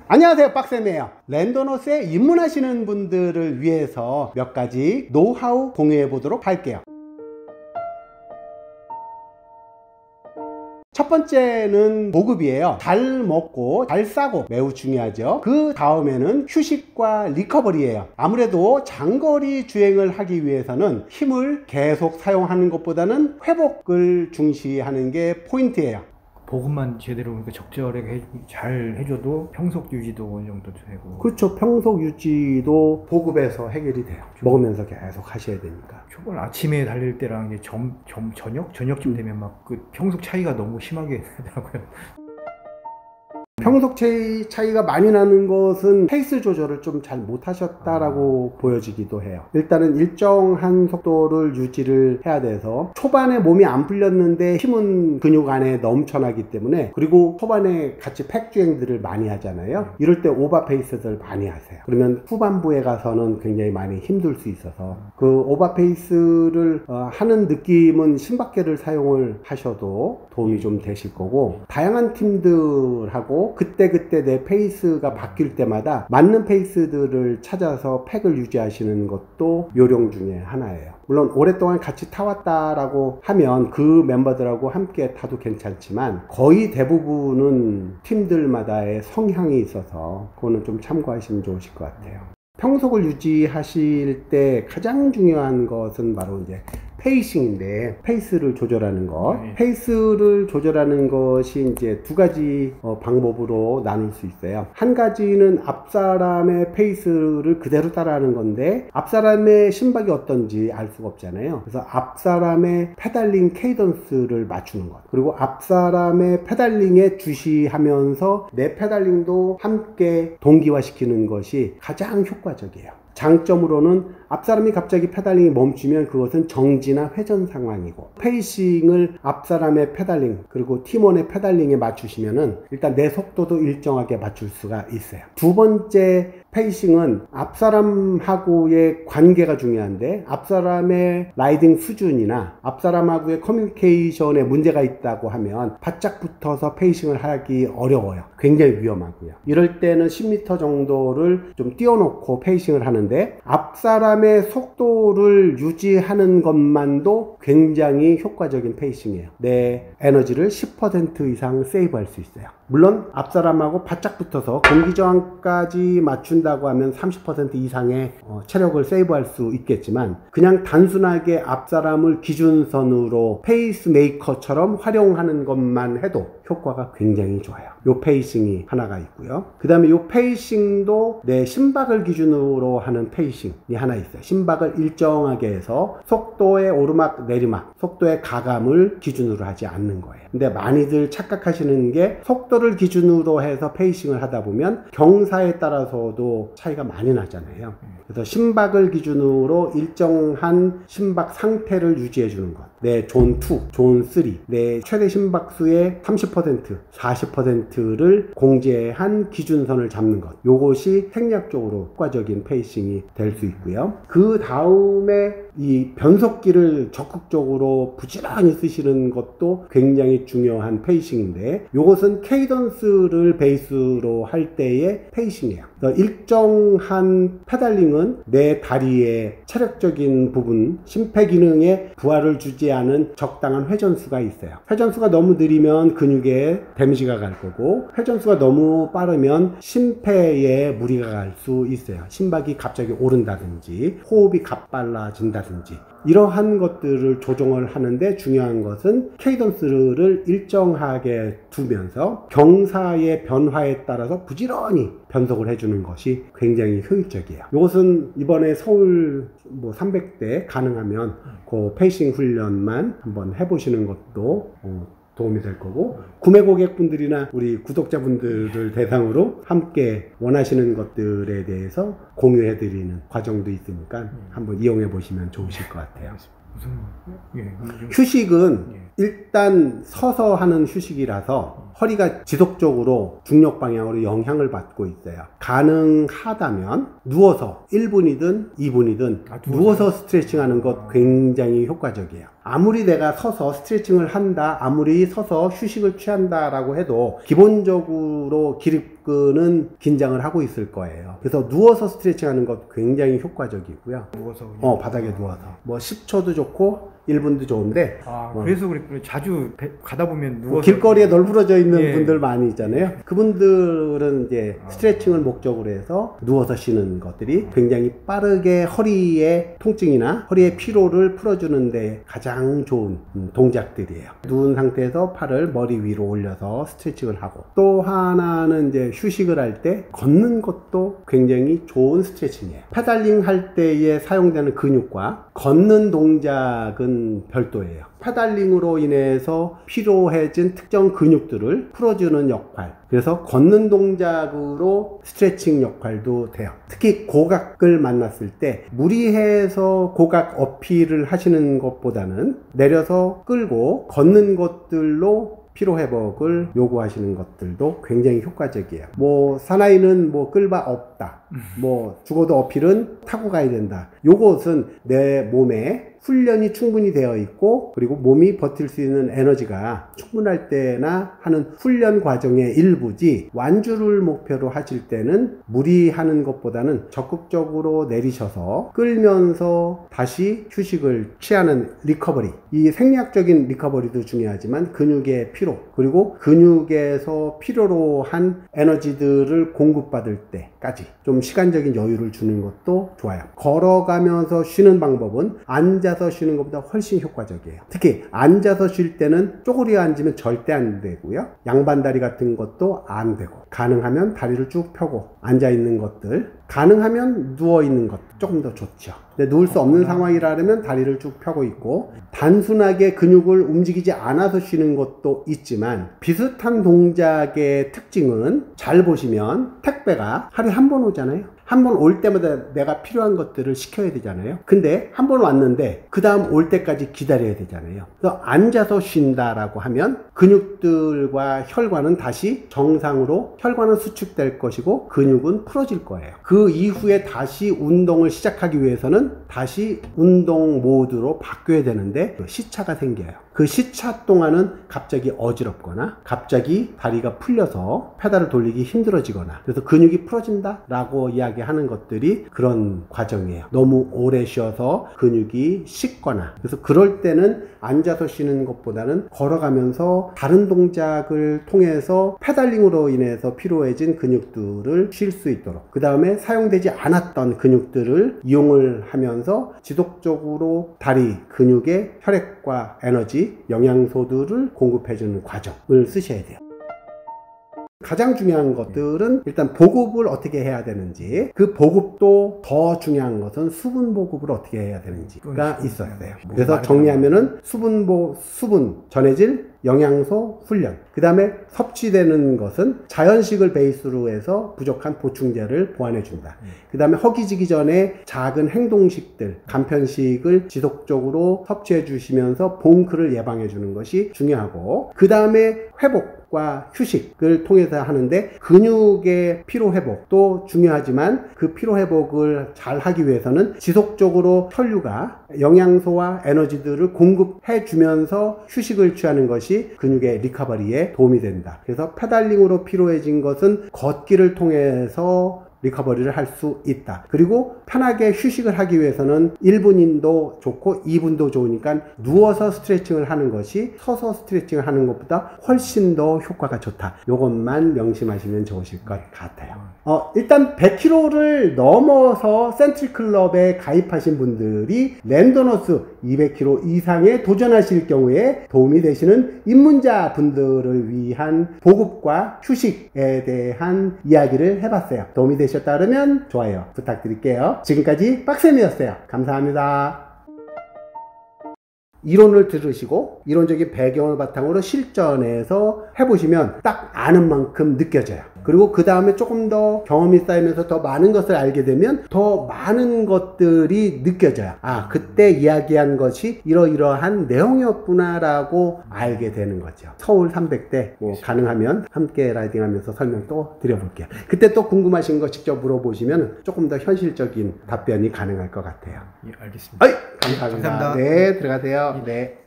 안녕하세요, 빡쌤이에요. 랜더너스에 입문하시는 분들을 위해서 몇 가지 노하우 공유해 보도록 할게요. 첫 번째는 보급이에요. 잘 먹고 잘 싸고 매우 중요하죠. 그 다음에는 휴식과 리커버리예요. 아무래도 장거리 주행을 하기 위해서는 힘을 계속 사용하는 것보다는 회복을 중시하는 게 포인트예요. 보급만 제대로 그러니까 적절하게 잘 해줘도 평속 유지도 어느 정도 되고. 그렇죠. 평속 유지도 보급에서 해결이 돼요. 먹으면서 계속 하셔야 되니까. 초반 아침에 달릴 때랑 이제 저녁쯤 되면 막 그 평속 차이가 너무 심하게 되더라고요. 평속 차이가 많이 나는 것은 페이스 조절을 좀 잘 못하셨다라고 보여지기도 해요. 일단은 일정한 속도를 유지를 해야 돼서 초반에 몸이 안 풀렸는데 힘은 근육 안에 넘쳐나기 때문에, 그리고 초반에 같이 팩 주행들을 많이 하잖아요. 이럴 때 오버 페이스들 많이 하세요. 그러면 후반부에 가서는 굉장히 많이 힘들 수 있어서 그 오버 페이스를 하는 느낌은 심박계를 사용을 하셔도 도움이 좀 되실 거고, 다양한 팀들하고 그때그때 내 페이스가 바뀔 때마다 맞는 페이스들을 찾아서 팩을 유지하시는 것도 요령 중에 하나예요. 물론 오랫동안 같이 타왔다라고 하면 그 멤버들하고 함께 타도 괜찮지만, 거의 대부분은 팀들마다의 성향이 있어서 그거는 좀 참고하시면 좋으실 것 같아요. 평속을 유지하실 때 가장 중요한 것은 바로 이제 페이싱인데, 페이스를 조절하는 것. 페이스를 조절하는 것이 이제 두 가지 방법으로 나눌 수 있어요. 한 가지는 앞사람의 페이스를 그대로 따라하는 건데, 앞사람의 심박이 어떤지 알 수가 없잖아요. 그래서 앞사람의 페달링 케이던스를 맞추는 것, 그리고 앞사람의 페달링에 주시하면서 내 페달링도 함께 동기화시키는 것이 가장 효과적이에요. 장점으로는 앞사람이 갑자기 페달링이 멈추면 그것은 정지나 회전 상황이고, 페이싱을 앞사람의 페달링 그리고 팀원의 페달링에 맞추시면은 일단 내 속도도 일정하게 맞출 수가 있어요. 두 번째 페이싱은 앞사람하고의 관계가 중요한데, 앞사람의 라이딩 수준이나 앞사람하고의 커뮤니케이션에 문제가 있다고 하면 바짝 붙어서 페이싱을 하기 어려워요. 굉장히 위험하고요. 이럴 때는 10m 정도를 좀 띄워놓고 페이싱을 하는데, 앞사람의 속도를 유지하는 것만도 굉장히 효과적인 페이싱이에요. 내 에너지를 10% 이상 세이브할 수 있어요. 물론 앞사람하고 바짝 붙어서 공기저항까지 맞춘다고 하면 30% 이상의 체력을 세이브할 수 있겠지만, 그냥 단순하게 앞사람을 기준선으로 페이스메이커처럼 활용하는 것만 해도 효과가 굉장히 좋아요. 요 페이싱이 하나가 있고요. 그 다음에 요 페이싱도 내 심박을 기준으로 하는 페이싱이 하나 있어요. 심박을 일정하게 해서 속도의 오르막 내리막, 속도의 가감을 기준으로 하지 않는 거예요. 근데 많이들 착각하시는 게, 속도를 기준으로 해서 페이싱을 하다 보면 경사에 따라서도 차이가 많이 나잖아요. 그래서 심박을 기준으로 일정한 심박 상태를 유지해 주는 것, 내 존 2, 존 3, 내 최대 심박수의 30%, 40%를 공제한 기준선을 잡는 것, 요것이 생략적으로 효과적인 페이싱이 될 수 있고요. 그 다음에 이 변속기를 적극적으로 부지런히 쓰시는 것도 굉장히 중요한 페이싱인데, 요것은 케이던스를 베이스로 할 때의 페이싱이에요. 일정한 페달링은 내 다리의 체력적인 부분, 심폐기능에 부하를 주지 않은 적당한 회전수가 있어요. 회전수가 너무 느리면 근육에 데미지가 갈 거고, 회전수가 너무 빠르면 심폐에 무리가 갈 수 있어요. 심박이 갑자기 오른다든지 호흡이 가빨라진다든지, 이러한 것들을 조정을 하는데 중요한 것은 케이던스를 일정하게 두면서 경사의 변화에 따라서 부지런히 변속을 해주는 것이 굉장히 효율적이에요. 이것은 이번에 서울 300대 가능하면 그 페이싱 훈련만 한번 해보시는 것도 도움이 될 거고, 구매 고객분들이나 우리 구독자분들을 대상으로 함께 원하시는 것들에 대해서 공유해 드리는 과정도 있으니까 한번 이용해 보시면 좋으실 것 같아요. 휴식은 일단 서서 하는 휴식이라서 허리가 지속적으로 중력 방향으로 영향을 받고 있어요. 가능하다면 누워서 1분이든 2분이든 누워서 스트레칭 하는 것 굉장히 효과적이에요. 아무리 내가 서서 스트레칭을 한다, 아무리 서서 휴식을 취한다 라고 해도 기본적으로 기립 근육근은 긴장을 하고 있을 거예요. 그래서 누워서 스트레칭 하는 것 굉장히 효과적이고요. 누워서 그냥. 바닥에 누워서. 뭐 10초도 좋고 1분도 좋은데. 그래서 그랬구나. 자주 가다 보면 누워서. 길거리에 널브러져 있는 예. 분들 많이 있잖아요. 그분들은 이제 스트레칭을 목적으로 해서 누워서 쉬는 것들이 굉장히 빠르게 허리의 통증이나 허리의 피로를 풀어주는데 가장 좋은 동작들이에요. 누운 상태에서 팔을 머리 위로 올려서 스트레칭을 하고, 또 하나는 이제 휴식을 할 때 걷는 것도 굉장히 좋은 스트레칭이에요. 페달링 할 때에 사용되는 근육과 걷는 동작은 별도예요. 페달링으로 인해서 피로해진 특정 근육들을 풀어주는 역할, 그래서 걷는 동작으로 스트레칭 역할도 돼요. 특히 고각을 만났을 때 무리해서 고각 어필을 하시는 것보다는 내려서 끌고 걷는 것들로 피로회복을 요구하시는 것들도 굉장히 효과적이에요. 뭐 사나이는 뭐 끌바 없다, 뭐 죽어도 어필은 타고 가야 된다. 요것은 내 몸에 훈련이 충분히 되어 있고, 그리고 몸이 버틸 수 있는 에너지가 충분할 때나 하는 훈련 과정의 일부지, 완주를 목표로 하실 때는 무리하는 것보다는 적극적으로 내리셔서 끌면서 다시 휴식을 취하는 리커버리, 이 생리학적인 리커버리도 중요하지만 근육의 피로, 그리고 근육에서 필요로 한 에너지들을 공급받을 때까지 좀 시간적인 여유를 주는 것도 좋아요. 걸어가면서 쉬는 방법은 앉아서 쉬는 것보다 훨씬 효과적이에요. 특히 앉아서 쉴 때는 쪼그려 앉으면 절대 안 되고요. 양반다리 같은 것도 안 되고, 가능하면 다리를 쭉 펴고 앉아 있는 것들, 가능하면 누워 있는 것 조금 더 좋죠. 근데 누울 수 없는 상황이라면 다리를 쭉 펴고 있고, 단순하게 근육을 움직이지 않아서 쉬는 것도 있지만, 비슷한 동작의 특징은 잘 보시면 택배가 하루에 한 번 오잖아요. 한 번 올 때마다 내가 필요한 것들을 시켜야 되잖아요. 근데 한 번 왔는데 그 다음 올 때까지 기다려야 되잖아요. 그래서 앉아서 쉰다라고 하면 근육들과 혈관은 다시 정상으로, 혈관은 수축될 것이고 근육은 풀어질 거예요. 그 이후에 다시 운동을 시작하기 위해서는 다시 운동 모드로 바뀌어야 되는데 시차가 생겨요. 그 시차 동안은 갑자기 어지럽거나 갑자기 다리가 풀려서 페달을 돌리기 힘들어지거나, 그래서 근육이 풀어진다 라고 이야기하는 것들이 그런 과정이에요. 너무 오래 쉬어서 근육이 식거나, 그래서 그럴 때는 앉아서 쉬는 것보다는 걸어가면서 다른 동작을 통해서 페달링으로 인해서 피로해진 근육들을 쉴 수 있도록, 그 다음에 사용되지 않았던 근육들을 이용을 하면서 지속적으로 다리 근육의 혈액과 에너지, 영양소들을 공급해주는 과정을 쓰셔야 돼요. 가장 중요한 것들은 일단 보급을 어떻게 해야 되는지, 그 보급도 더 중요한 것은 수분 보급을 어떻게 해야 되는지가 있어야 돼요. 그래서 정리하면은 수분, 전해질, 영양소, 훈련, 그 다음에 섭취되는 것은 자연식을 베이스로 해서 부족한 보충제를 보완해 준다. 그 다음에 허기지기 전에 작은 행동식들, 간편식을 지속적으로 섭취해 주시면서 봉크를 예방해 주는 것이 중요하고, 그 다음에 회복과 휴식을 통해서 하는데, 근육의 피로 회복도 중요하지만 그 피로 회복을 잘 하기 위해서는 지속적으로 혈류가 영양소와 에너지들을 공급해 주면서 휴식을 취하는 것이 근육의 리커버리에 도움이 된다. 그래서 페달링으로 피로해진 것은 걷기를 통해서 리커버리를 할 수 있다. 그리고 편하게 휴식을 하기 위해서는 1분도 좋고 2분도 좋으니까 누워서 스트레칭을 하는 것이 서서 스트레칭을 하는 것보다 훨씬 더 효과가 좋다. 이것만 명심하시면 좋으실 것 같아요. 일단 100kg를 넘어서 센트리클럽에 가입하신 분들이 랜더너스 200kg 이상에 도전하실 경우에 도움이 되시는 입문자 분들을 위한 보급과 휴식에 대한 이야기를 해봤어요. 도움이 되셨다 그러면 좋아요 부탁드릴게요. 지금까지 빡쌤이었어요. 감사합니다. 이론을 들으시고 이론적인 배경을 바탕으로 실전에서 해보시면 딱 아는 만큼 느껴져요. 그리고 그 다음에 조금 더 경험이 쌓이면서 더 많은 것을 알게 되면 더 많은 것들이 느껴져요. 아, 그때 이야기한 것이 이러이러한 내용이었구나 라고 알게 되는 거죠. 서울 300대 가능하면 함께 라이딩하면서 설명 또 드려볼게요. 그때 또 궁금하신 거 직접 물어보시면 조금 더 현실적인 답변이 가능할 것 같아요. 예, 알겠습니다. 감사합니다. 감사합니다. 네, 들어가세요. 네.